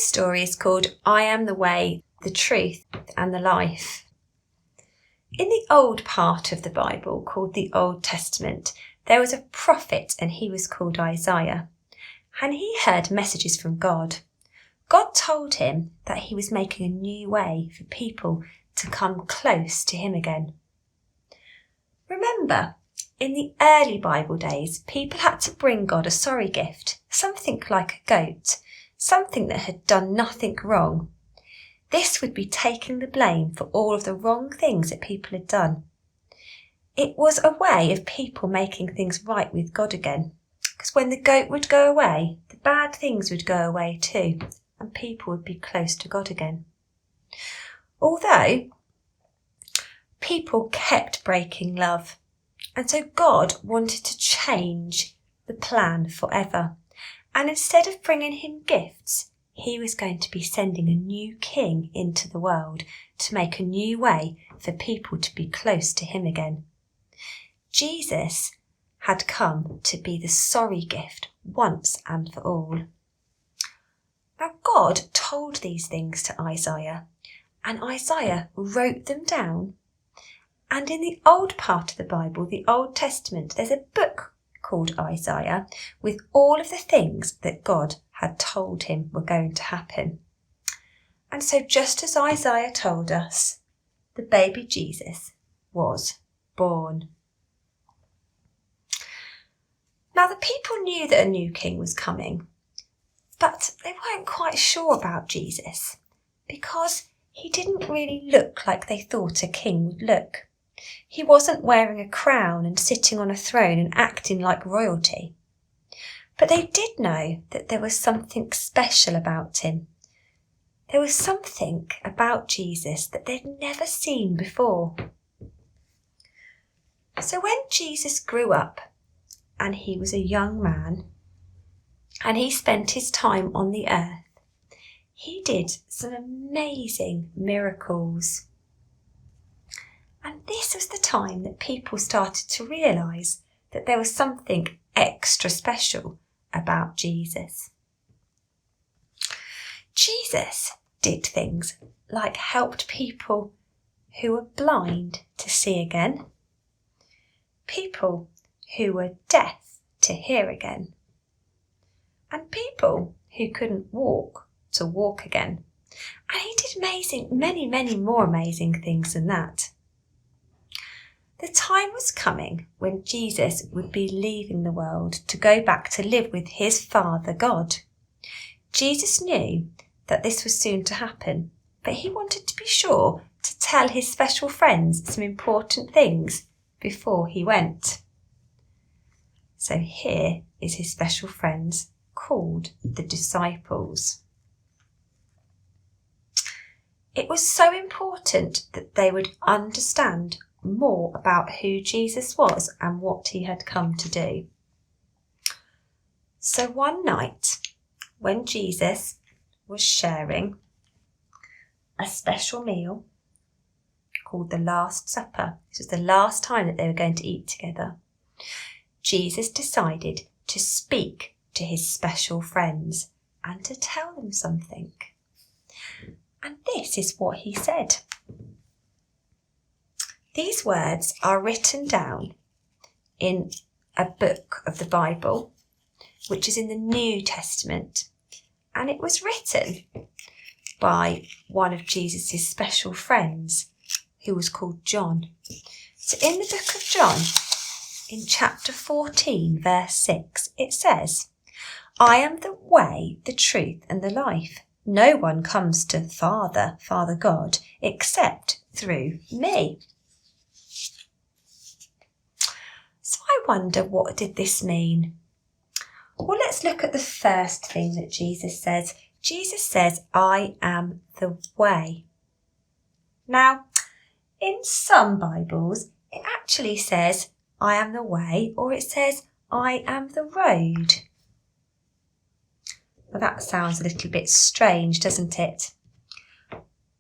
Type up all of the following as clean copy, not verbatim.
story is called I Am the Way, the Truth and the Life. In the old part of the Bible, called the Old Testament, there was a prophet and he was called Isaiah. And he heard messages from God. God told him that he was making a new way for people to come close to him again. Remember, in the early Bible days, people had to bring God a sorry gift, something like a goat, something that had done nothing wrong. This would be taking the blame for all of the wrong things that people had done. It was a way of people making things right with God again. Because when the goat would go away, the bad things would go away too, and people would be close to God again. Although people kept breaking love, and so God wanted to change the plan forever. And instead of bringing him gifts, he was going to be sending a new king into the world to make a new way for people to be close to him again. Jesus had come to be the sorry gift once and for all. Now God told these things to Isaiah, and Isaiah wrote them down. And in the old part of the Bible, the Old Testament, there's a book called Isaiah with all of the things that God had told him were going to happen. And so just as Isaiah told us, the baby Jesus was born. Now the people knew that a new king was coming, but they weren't quite sure about Jesus because he didn't really look like they thought a king would look. He wasn't wearing a crown and sitting on a throne and acting like royalty. But they did know that there was something special about him. There was something about Jesus that they'd never seen before. So when Jesus grew up and he was a young man and he spent his time on the earth, he did some amazing miracles. And this was the time that people started to realise that there was something extra special about Jesus. Jesus did things like helped people who were blind to see again, people who were deaf to hear again, and people who couldn't walk to walk again. And he did many more amazing things than that. The time was coming when Jesus would be leaving the world to go back to live with his Father God. Jesus knew that this was soon to happen, but he wanted to be sure to tell his special friends some important things before he went. So here is his special friends called the disciples. It was so important that they would understand more about who Jesus was and what he had come to do. So one night when Jesus was sharing a special meal called the Last Supper, this was the last time that they were going to eat together, Jesus decided to speak to his special friends and to tell them something. And this is what he said. These words are written down in a book of the Bible, which is in the New Testament, and it was written by one of Jesus' special friends who was called John. So in the book of John, in chapter 14, verse 6, it says, I am the way, the truth and the life. No one comes to Father God, except through me. So I wonder, what did this mean? Well, let's look at the first thing that Jesus says. Jesus says, I am the way. Now, in some Bibles, it actually says, I am the way, or it says, I am the road. Well, that sounds a little bit strange, doesn't it?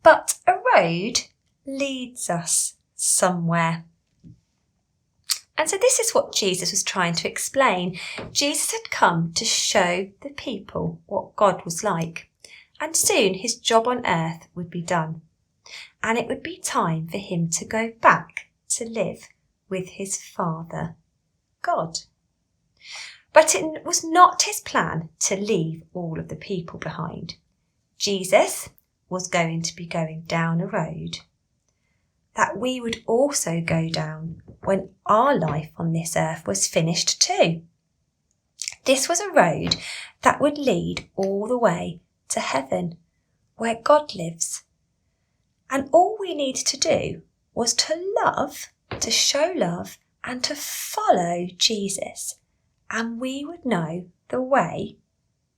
But a road leads us somewhere. And so this is what Jesus was trying to explain. Jesus had come to show the people what God was like. and soon his job on earth would be done, and it would be time for him to go back to live with his Father, God. But it was not his plan to leave all of the people behind. Jesus was going to be going down a road that we would also go down when our life on this earth was finished too. This was a road that would lead all the way to heaven, where God lives. And all we needed to do was to love, to show love, and to follow Jesus. And we would know the way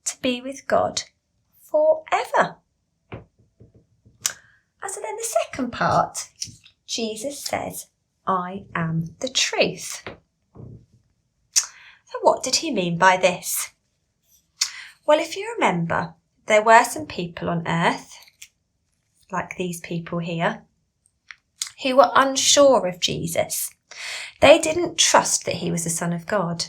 to be with God forever. And so then the second part, Jesus says, I am the truth. So what did he mean by this? Well, if you remember, there were some people on earth, like these people here, who were unsure of Jesus. They didn't trust that he was the Son of God.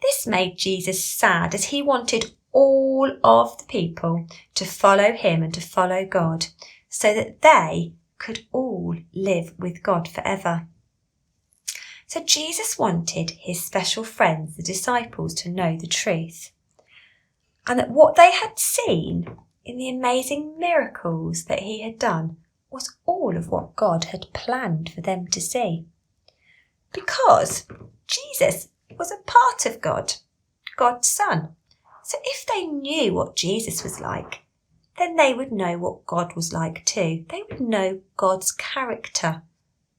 This made Jesus sad, as he wanted all of the people to follow him and to follow God, so that they could all live with God forever. So Jesus wanted his special friends, the disciples, to know the truth, and that what they had seen in the amazing miracles that he had done was all of what God had planned for them to see. Because Jesus was a part of God, God's Son. So if they knew what Jesus was like, then they would know what God was like too. They would know God's character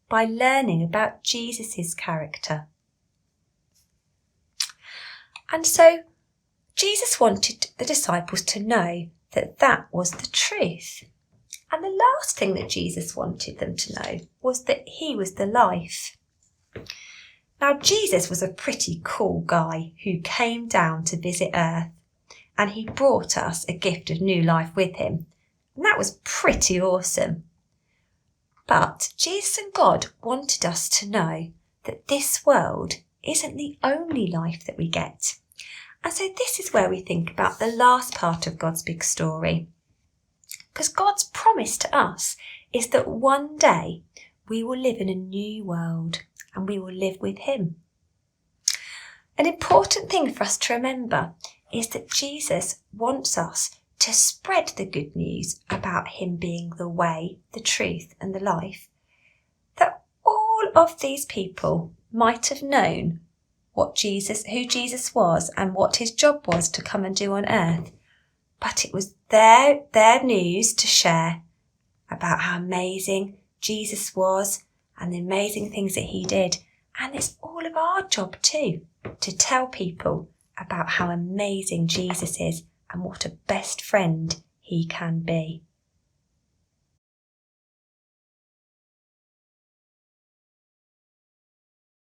by learning about Jesus' character. And so Jesus wanted the disciples to know that that was the truth. And the last thing that Jesus wanted them to know was that he was the life. Now, Jesus was a pretty cool guy who came down to visit earth, and he brought us a gift of new life with him. And that was pretty awesome. But Jesus and God wanted us to know that this world isn't the only life that we get. And so this is where we think about the last part of God's big story. Because God's promise to us is that one day we will live in a new world and we will live with him. An important thing for us to remember is that Jesus wants us to spread the good news about him being the way, the truth, and the life, that all of these people might have known who Jesus was and what his job was to come and do on earth. But it was their news to share about how amazing Jesus was and the amazing things that he did. And it's all of our job too, to tell people about how amazing Jesus is and what a best friend he can be.